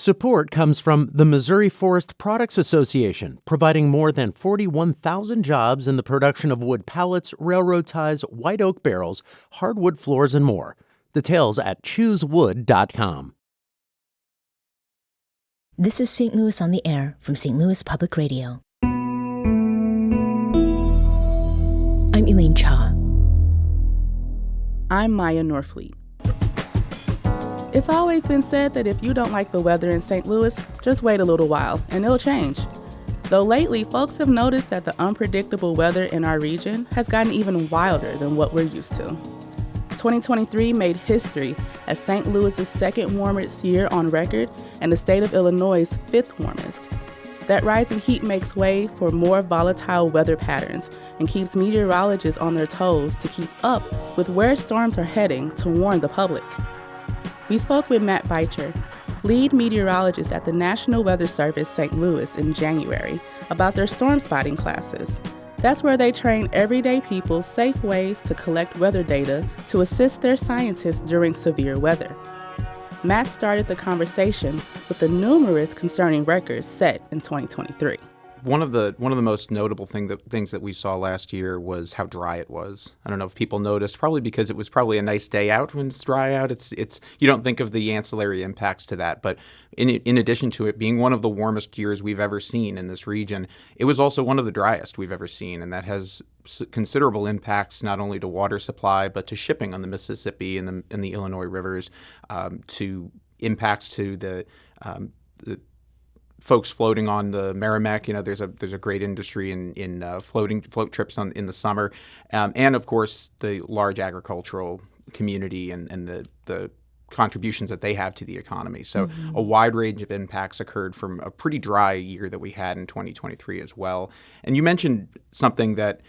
Support comes from the Missouri Forest Products Association, providing more than 41,000 jobs in the production of wood pallets, railroad ties, white oak barrels, hardwood floors, and more. Details at choosewood.com. This is St. Louis on the Air from St. Louis Public Radio. I'm Elaine Cha. I'm Maya Norfleet. It's always been said that if you don't like the weather in St. Louis, just wait a little while and it'll change. Though lately, folks have noticed that the unpredictable weather in our region has gotten even wilder than what we're used to. 2023 made history as St. Louis's second warmest year on record and the state of Illinois' fifth warmest. That rising heat makes way for more volatile weather patterns and keeps meteorologists on their toes to keep up with where storms are heading to warn the public. We spoke with Matt Beitcher, lead meteorologist at the National Weather Service St. Louis in January, about their storm spotting classes. That's where they train everyday people safe ways to collect weather data to assist their scientists during severe weather. Matt started the conversation with the numerous concerning records set in 2023. One of the most notable things that we saw last year was how dry it was. I don't know if people noticed, probably because it was probably a nice day out when it's dry out. It's you don't think of the ancillary impacts to that, but in addition to it being one of the warmest years we've ever seen in this region, it was also one of the driest we've ever seen, and that has considerable impacts not only to water supply but to shipping on the Mississippi and the Illinois rivers, to impacts to the folks floating on the Merrimack. You know, there's a great industry in float trips in the summer, and of course the large agricultural community and the contributions that they have to the economy. So a wide range of impacts occurred from a pretty dry year that we had in 2023 as well. And you mentioned something that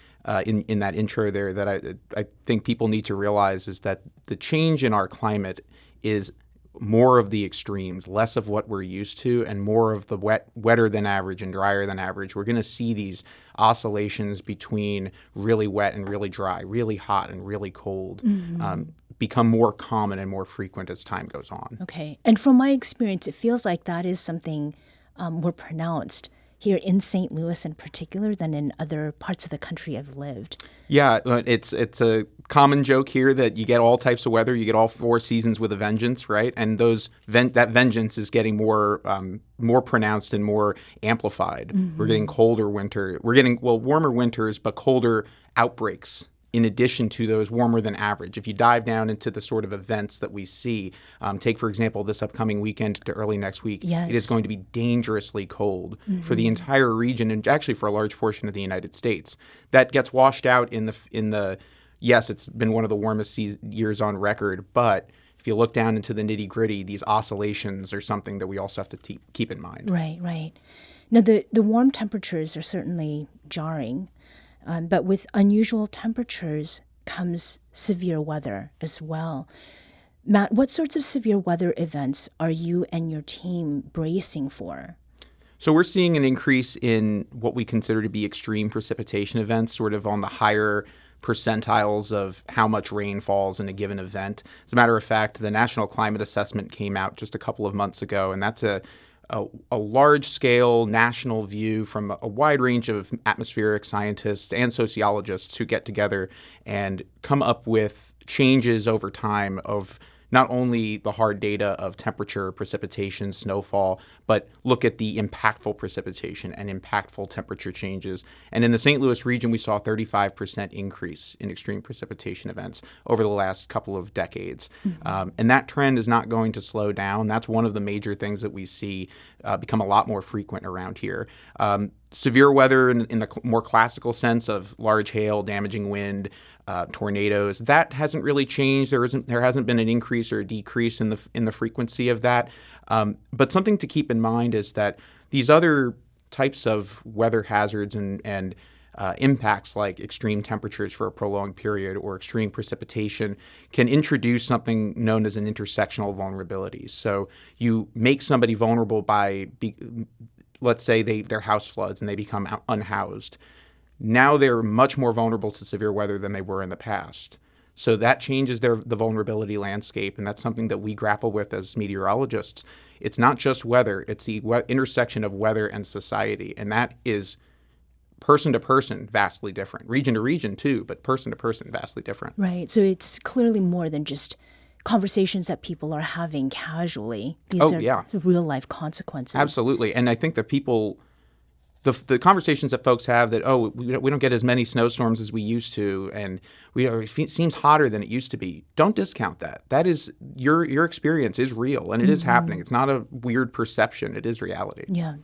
in that intro there that I think people need to realize is that the change in our climate is more of the extremes, less of what we're used to, and more of the wetter than average and drier than average. We're going to see these oscillations between really wet and really dry, really hot and really cold, become more common and more frequent as time goes on. Okay. And from my experience, it feels like that is something more pronounced here in St. Louis in particular than in other parts of the country I've lived. Yeah, it's a common joke here that you get all types of weather. You get all four seasons with a vengeance, right? And that vengeance is getting more pronounced and more amplified. We're getting colder winter. We're getting, warmer winters, but colder outbreaks in addition to those warmer than average. If you dive down into the sort of events that we see, take, for example, this upcoming weekend to early next week, It is going to be dangerously cold for the entire region and actually for a large portion of the United States. That gets washed out in the yes, it's been one of the warmest years on record, but if you look down into the nitty-gritty, these oscillations are something that we also have to keep in mind. Right. Now, the warm temperatures are certainly jarring. But with unusual temperatures comes severe weather as well. Matt, what sorts of severe weather events are you and your team bracing for? So we're seeing an increase in what we consider to be extreme precipitation events, sort of on the higher percentiles of how much rain falls in a given event. As a matter of fact, the National Climate Assessment came out just a couple of months ago, and that's a large-scale national view from a wide range of atmospheric scientists and sociologists who get together and come up with changes over time of not only the hard data of temperature, precipitation, snowfall, but look at the impactful precipitation and impactful temperature changes. And in the St. Louis region, we saw a 35% increase in extreme precipitation events over the last couple of decades. And that trend is not going to slow down. That's one of the major things that we see become a lot more frequent around here. Severe weather in the more classical sense of large hail, damaging wind, tornadoes, that hasn't really changed. There hasn't been an increase or a decrease in the frequency of that. But something to keep in mind is that these other types of weather hazards and impacts like extreme temperatures for a prolonged period or extreme precipitation can introduce something known as an intersectional vulnerability. So you make somebody vulnerable by, let's say their house floods and they become unhoused. Now they're much more vulnerable to severe weather than they were in the past. So that changes the vulnerability landscape, and that's something that we grapple with as meteorologists. it's not just weather, it's the intersection of weather and society. And that is person to person vastly different, region to region too, but person to person vastly different. Right. So it's clearly more than just conversations that people are having casually. These are real life consequences. Absolutely. And I think that people, the conversations that folks have that, we don't get as many snowstorms as we used to, and it seems hotter than it used to be. Don't discount that. That is, your experience is real, and it is happening. It's not a weird perception. It is reality. Yeah.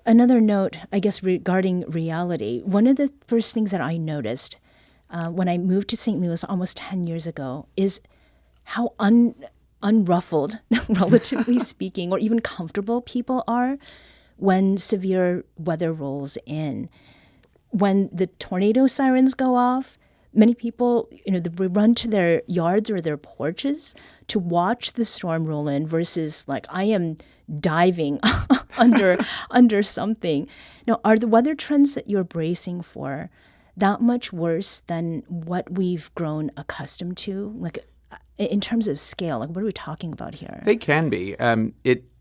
Another note, I guess, regarding reality, one of the first things that I noticed when I moved to St. Louis almost 10 years ago is how unruffled, relatively speaking, or even comfortable people are when severe weather rolls in. When the tornado sirens go off, many people, they run to their yards or their porches to watch the storm roll in versus like I am diving under something. Now, are the weather trends that you're bracing for that much worse than what we've grown accustomed to? Like in terms of scale, like what are we talking about here? They can be.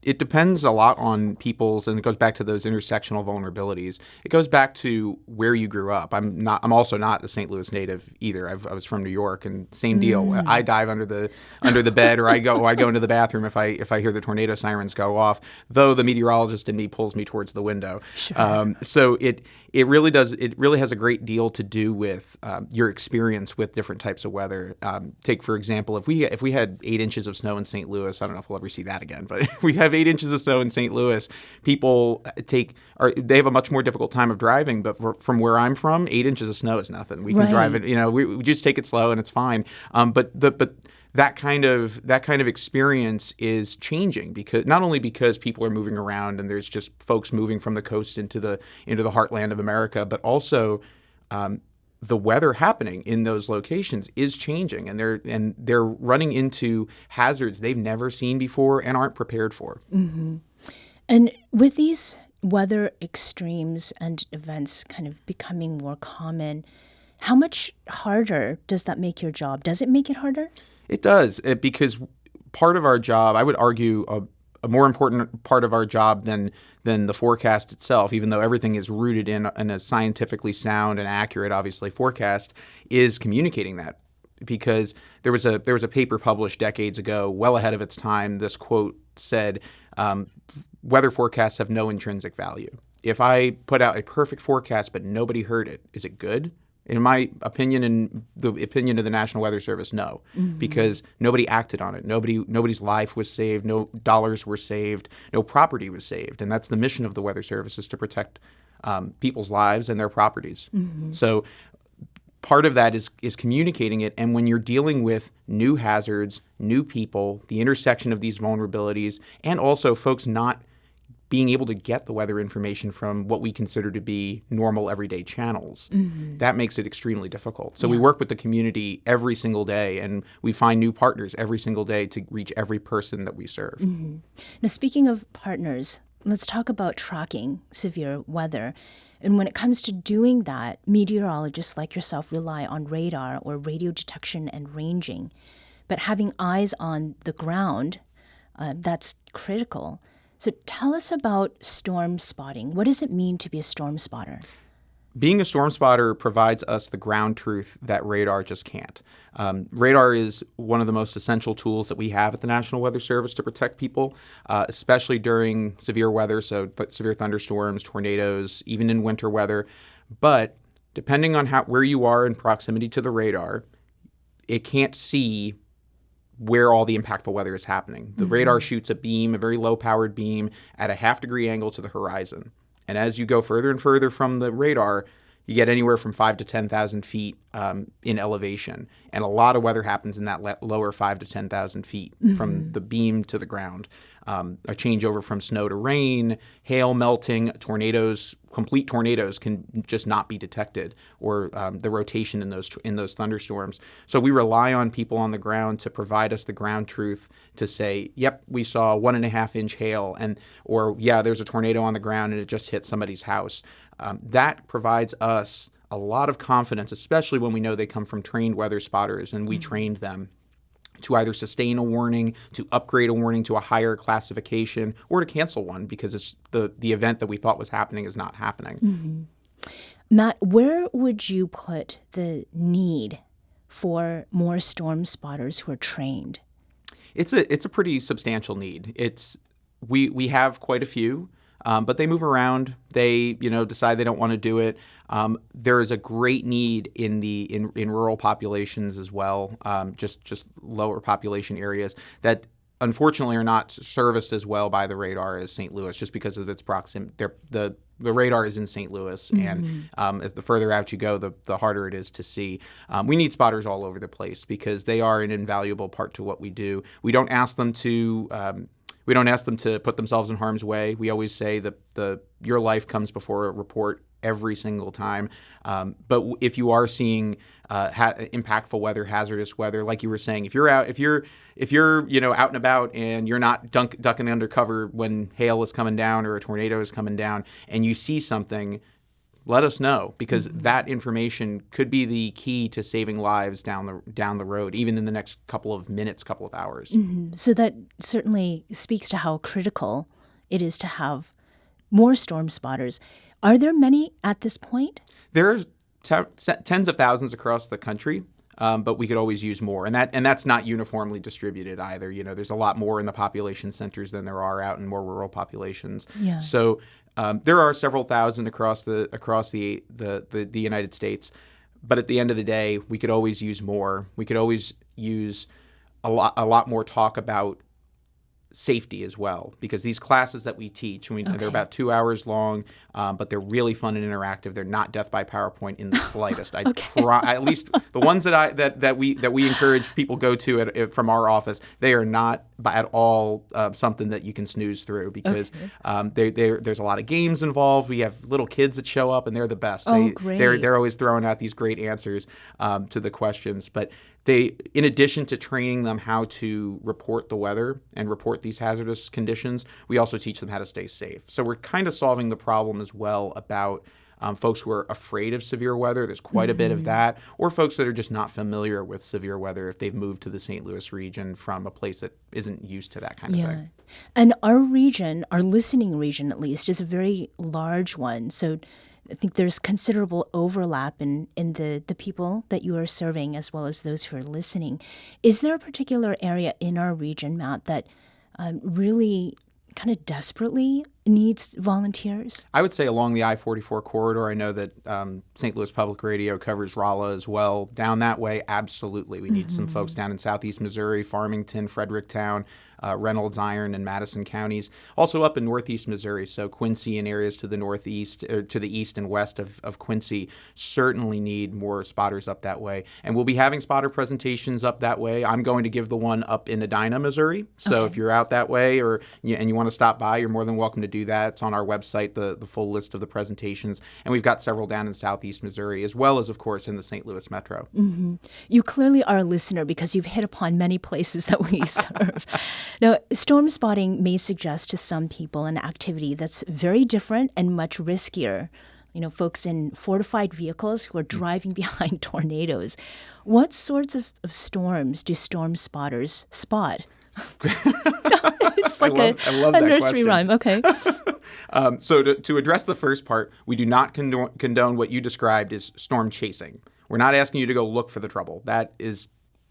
It depends a lot on people's, and it goes back to those intersectional vulnerabilities. It goes back to where you grew up. I'm also not a St. Louis native either. I was from New York, and same deal. I dive under the bed, or I go into the bathroom if I hear the tornado sirens go off. Though the meteorologist in me pulls me towards the window. Sure. So it really does. It really has a great deal to do with your experience with different types of weather. Take for example, if we had 8 inches of snow in St. Louis, I don't know if we'll ever see that again, but if we have 8 inches of snow in St. Louis, people they have a much more difficult time of driving. But from where I'm from, 8 inches of snow is nothing. We can drive it. We just take it slow and it's fine. But that kind of experience is changing because not only because people are moving around and there's just folks moving from the coast into the heartland of America, but also the weather happening in those locations is changing, and they're running into hazards they've never seen before and aren't prepared for. Mm-hmm. And with these weather extremes and events kind of becoming more common, how much harder does that make your job? Does it make it harder? It does, because part of our job, I would argue, a more important part of our job than the forecast itself, even though everything is rooted in a scientifically sound and accurate, obviously, forecast, is communicating that. Because there was a paper published decades ago, well ahead of its time. This quote said, "Weather forecasts have no intrinsic value. If I put out a perfect forecast but nobody heard it, is it good?" In my opinion, and the opinion of the National Weather Service, no, because nobody acted on it. Nobody's life was saved. No dollars were saved. No property was saved. And that's the mission of the Weather Service, is to protect people's lives and their properties. So part of that is communicating it. And when you're dealing with new hazards, new people, the intersection of these vulnerabilities, and also folks not being able to get the weather information from what we consider to be normal everyday channels, that makes it extremely difficult. So we work with the community every single day, and we find new partners every single day to reach every person that we serve. Now, speaking of partners, let's talk about tracking severe weather. And when it comes to doing that, meteorologists like yourself rely on radar or radio detection and ranging. But having eyes on the ground, that's critical. So tell us about storm spotting. What does it mean to be a storm spotter? Being a storm spotter provides us the ground truth that radar just can't. Radar is one of the most essential tools that we have at the National Weather Service to protect people, especially during severe weather, so severe thunderstorms, tornadoes, even in winter weather. But depending on where you are in proximity to the radar, it can't see where all the impactful weather is happening. The radar shoots a beam, a very low-powered beam, at a half-degree angle to the horizon. And as you go further and further from the radar, you get anywhere from 5,000 to 10,000 feet in elevation. And a lot of weather happens in that lower 5,000 to 10,000 feet from the beam to the ground. A changeover from snow to rain, hail melting, tornadoes, complete tornadoes can just not be detected, or the rotation in those thunderstorms. So we rely on people on the ground to provide us the ground truth to say, yep, we saw 1.5-inch hail, or yeah, there's a tornado on the ground and it just hit somebody's house. That provides us a lot of confidence, especially when we know they come from trained weather spotters and we trained them. to either sustain a warning, to upgrade a warning to a higher classification, or to cancel one because it's the event that we thought was happening is not happening. Matt, where would you put the need for more storm spotters who are trained? It's a pretty substantial need. We have quite a few, but they move around. They decide they don't want to do it. There is a great need in rural populations as well, just lower population areas that unfortunately are not serviced as well by the radar as St. Louis, just because of its proximity. The radar is in St. Louis, and as the further out you go, the harder it is to see. We need spotters all over the place because they are an invaluable part to what we do. We don't ask them to put themselves in harm's way. We always say that your life comes before a report every single time. But if you are seeing impactful weather, hazardous weather, like you were saying, if you're out and about and you're not ducking under cover when hail is coming down or a tornado is coming down, and you see something, let us know, because that information could be the key to saving lives down the road, even in the next couple of minutes, couple of hours. So that certainly speaks to how critical it is to have more storm spotters. Are there many at this point? There's tens of thousands across the country, but we could always use more, and that's not uniformly distributed either. There's a lot more in the population centers than there are out in more rural populations. Yeah. So there are several thousand across the United States, but at the end of the day, we could always use more. We could always use a lot more talk about safety as well, because these classes that we teach, they're about 2 hours long, but they're really fun and interactive. They're not death by PowerPoint in the slightest. At least the ones that we encourage people go to from our office, they are not at all something that you can snooze through, because there's a lot of games involved. We have little kids that show up, and they're the best. Great. They're always throwing out these great answers to the questions, but in addition to training them how to report the weather and report these hazardous conditions, we also teach them how to stay safe. So we're kind of solving the problem as well about folks who are afraid of severe weather. There's quite a bit of that, or folks that are just not familiar with severe weather if they've moved to the St. Louis region from a place that isn't used to that kind of thing. And our region, our listening region at least, is a very large one. So I think there's considerable overlap in the people that you are serving as well as those who are listening. Is there a particular area in our region, Matt, that really kind of desperately needs volunteers? I would say along the I-44 corridor. I know that St. Louis Public Radio covers Rolla as well. Down that way, absolutely. We need some folks down in southeast Missouri, Farmington, Fredericktown, Reynolds, Iron, and Madison counties. Also up in northeast Missouri, so Quincy and areas to the northeast, or to the east and west of Quincy certainly need more spotters up that way. And we'll be having spotter presentations up that way. I'm going to give the one up in Edina, Missouri. So if you're out that way and you want to stop by, you're more than welcome to do that. It's on our website, the full list of the presentations. And we've got several down in southeast Missouri, as well as, of course, in the St. Louis metro. You clearly are a listener because you've hit upon many places that we serve. Now, storm spotting may suggest to some people an activity that's very different and much riskier. Folks in fortified vehicles who are driving behind tornadoes. What sorts of storms do storm spotters spot? It's like I love a that nursery question. rhyme. Okay. So to address the first part, we do not condone what you described as storm chasing. We're not asking you to go look for the trouble.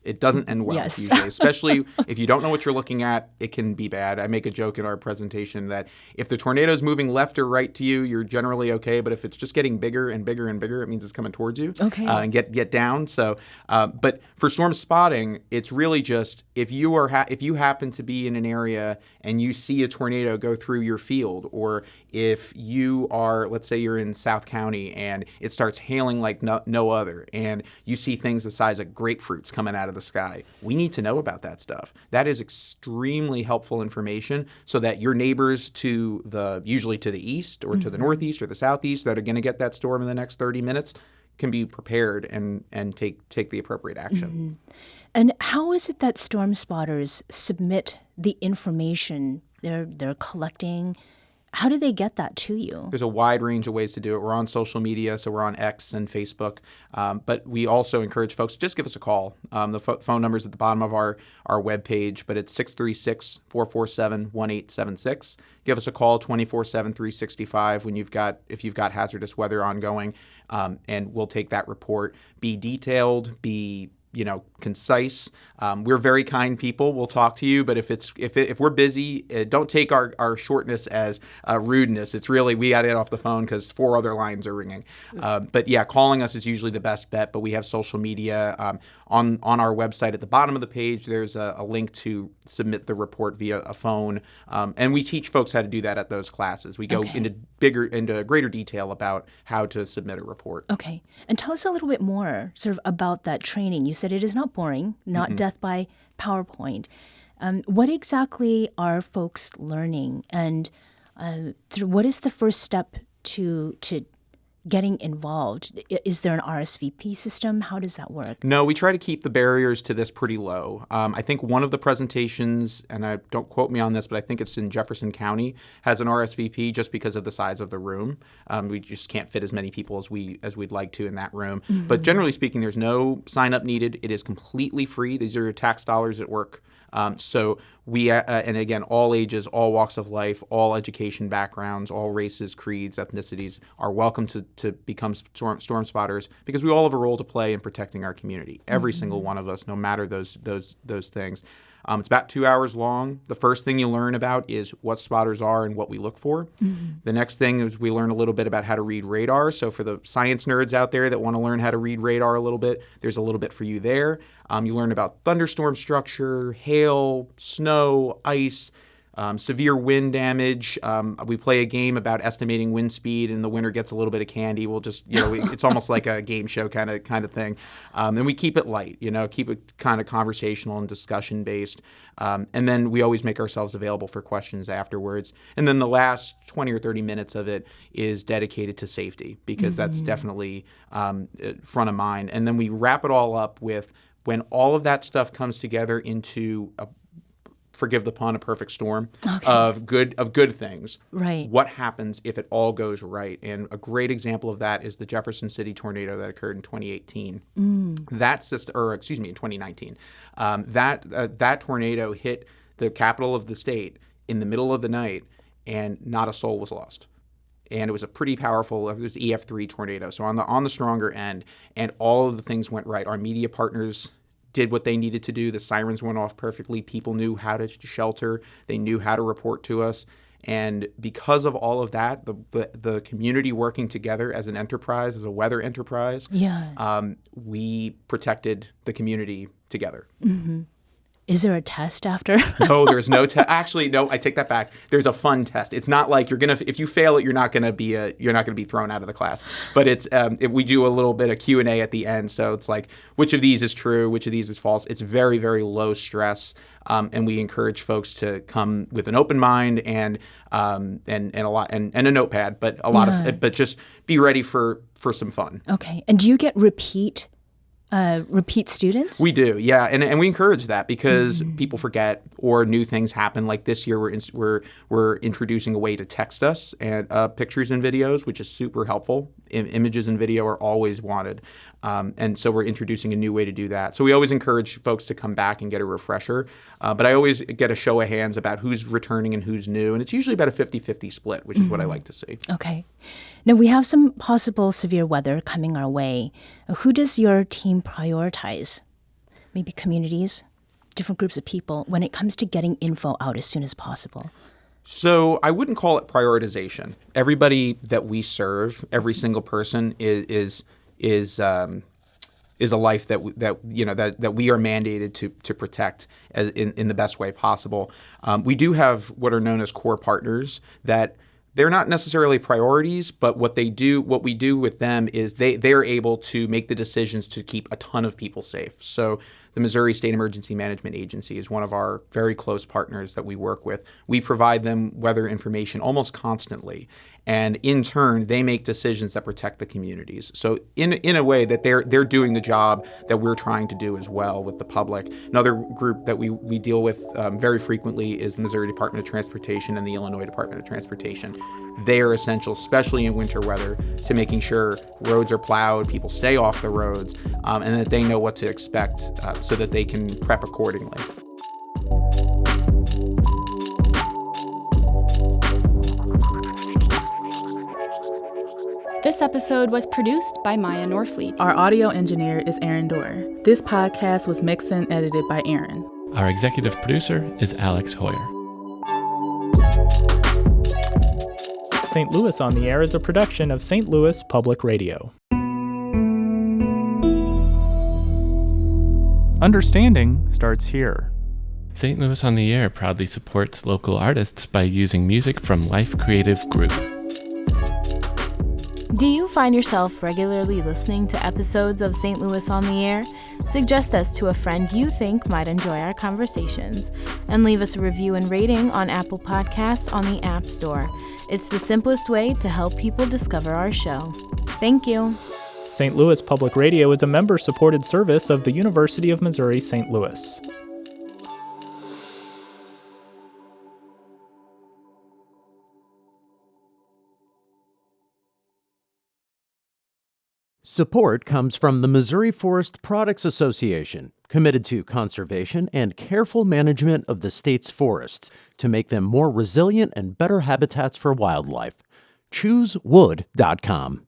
It doesn't end well usually, especially if you don't know what you're looking at. It can be bad. I make a joke in our presentation that if the tornado is moving left or right to you, you're generally okay. But if it's just getting bigger and bigger and bigger, it means it's coming towards you. And get down. So, but for storm spotting, it's really just if you happen to be in an area and you see a tornado go through your field, or if you are, let's say you're in South County and it starts hailing like no other, and you see things the size of grapefruits coming out of the sky, we need to know about that stuff. That is extremely helpful information, so that your neighbors usually to the east or to the northeast or the southeast that are going to get that storm in the next 30 minutes can be prepared and take the appropriate action. And how is it that storm spotters submit the information they're collecting? How do they get that to you? There's a wide range of ways to do it. We're on social media, so we're on X and Facebook. But we also encourage folks to just give us a call. The phone number is at the bottom of our webpage, but it's 636-447-1876. Give us a call 24/7, 365 if you've got hazardous weather ongoing, and we'll take that report. Be detailed, be concise. We're very kind people. We'll talk to you, but if we're busy, don't take our shortness as rudeness. It's really, we got to get off the phone because 4 other lines are ringing. But yeah, calling us is usually the best bet. But we have social media on our website. At the bottom of the page, there's a link to submit the report via a phone, and we teach folks how to do that at those classes. We go into greater detail about how to submit a report. Okay, and tell us a little bit more, sort of about that training. You said it is not boring, not death by PowerPoint. What exactly are folks learning, and sort of what is the first step to getting involved? Is there an RSVP system? How does that work? No, we try to keep the barriers to this pretty low. I think one of the presentations, and don't quote me on this, but I think it's in Jefferson County, has an RSVP just because of the size of the room. We just can't fit as many people as we'd like to in that room. Mm-hmm. But generally speaking, there's no sign up needed. It is completely free. These are your tax dollars at work. So we, and again, all ages, all walks of life, all education backgrounds, all races, creeds, ethnicities are welcome to become storm spotters, because we all have a role to play in protecting our community. Every single one of us, no matter those things. It's about 2 hours long. The first thing you learn about is what spotters are and what we look for. Mm-hmm. The next thing is we learn a little bit about how to read radar. So for the science nerds out there that want to learn how to read radar a little bit, there's a little bit for you there. You learn about thunderstorm structure, hail, snow, ice, severe wind damage. We play a game about estimating wind speed, and the winner gets a little bit of candy. We'll just, it's almost like a game show kind of thing. And we keep it light, keep it kind of conversational and discussion based. And then we always make ourselves available for questions afterwards. And then the last 20 or 30 minutes of it is dedicated to safety, because that's definitely front of mind. And then we wrap it all up with, when all of that stuff comes together into forgive the pun, a perfect storm of good things. Right. What happens if it all goes right? And a great example of that is the Jefferson City tornado that occurred in 2018. In 2019. That tornado hit the capital of the state in the middle of the night, and not a soul was lost. And it was a pretty powerful, it was EF3 tornado, so on the stronger end, and all of the things went right. Our media partners did what they needed to do. The sirens went off perfectly. People knew how to shelter. They knew how to report to us. And because of all of that, the community working together as an enterprise, as a weather enterprise, we protected the community together. Mm-hmm. Is there a test after? No, there's no test. Actually, no, I take that back. There's a fun test. It's not like if you fail it, you're not gonna be thrown out of the class. But it's we do a little bit of Q&A at the end. So it's like, which of these is true, which of these is false. It's very, very low stress, and we encourage folks to come with an open mind and a notepad, but but just be ready for some fun. Okay, and do you get repeat students? We do, yeah, and we encourage that, because people forget or new things happen. Like this year, we're introducing a way to text us and pictures and videos, which is super helpful. Images and video are always wanted, and so we're introducing a new way to do that. So we always encourage folks to come back and get a refresher. But I always get a show of hands about who's returning and who's new, and it's usually about a 50-50 split, which is what I like to see. Okay. Now, we have some possible severe weather coming our way. Who does your team prioritize? Maybe communities, different groups of people, when it comes to getting info out as soon as possible? So I wouldn't call it prioritization. Everybody that we serve, every single person is a life that we are mandated to protect in the best way possible. We do have what are known as core partners that they're not necessarily priorities, but what we do with them is they're able to make the decisions to keep a ton of people safe. So the Missouri State Emergency Management Agency is one of our very close partners that we work with. We provide them weather information almost constantly. And in turn, they make decisions that protect the communities. So in a way that they're doing the job that we're trying to do as well with the public. Another group that we deal with very frequently is the Missouri Department of Transportation and the Illinois Department of Transportation. They are essential, especially in winter weather, to making sure roads are plowed, people stay off the roads, and that they know what to expect so that they can prep accordingly. This episode was produced by Maya Norfleet. Our audio engineer is Aaron Dorr. This podcast was mixed and edited by Aaron. Our executive producer is Alex Hoyer. St. Louis on the Air is a production of St. Louis Public Radio. Understanding starts here. St. Louis on the Air proudly supports local artists by using music from Life Creative Group. Do you find yourself regularly listening to episodes of St. Louis on the Air? Suggest us to a friend you think might enjoy our conversations, and leave us a review and rating on Apple Podcasts on the App Store. It's the simplest way to help people discover our show. Thank you. St. Louis Public Radio is a member-supported service of the University of Missouri St. Louis. Support comes from the Missouri Forest Products Association, committed to conservation and careful management of the state's forests to make them more resilient and better habitats for wildlife. ChooseWood.com.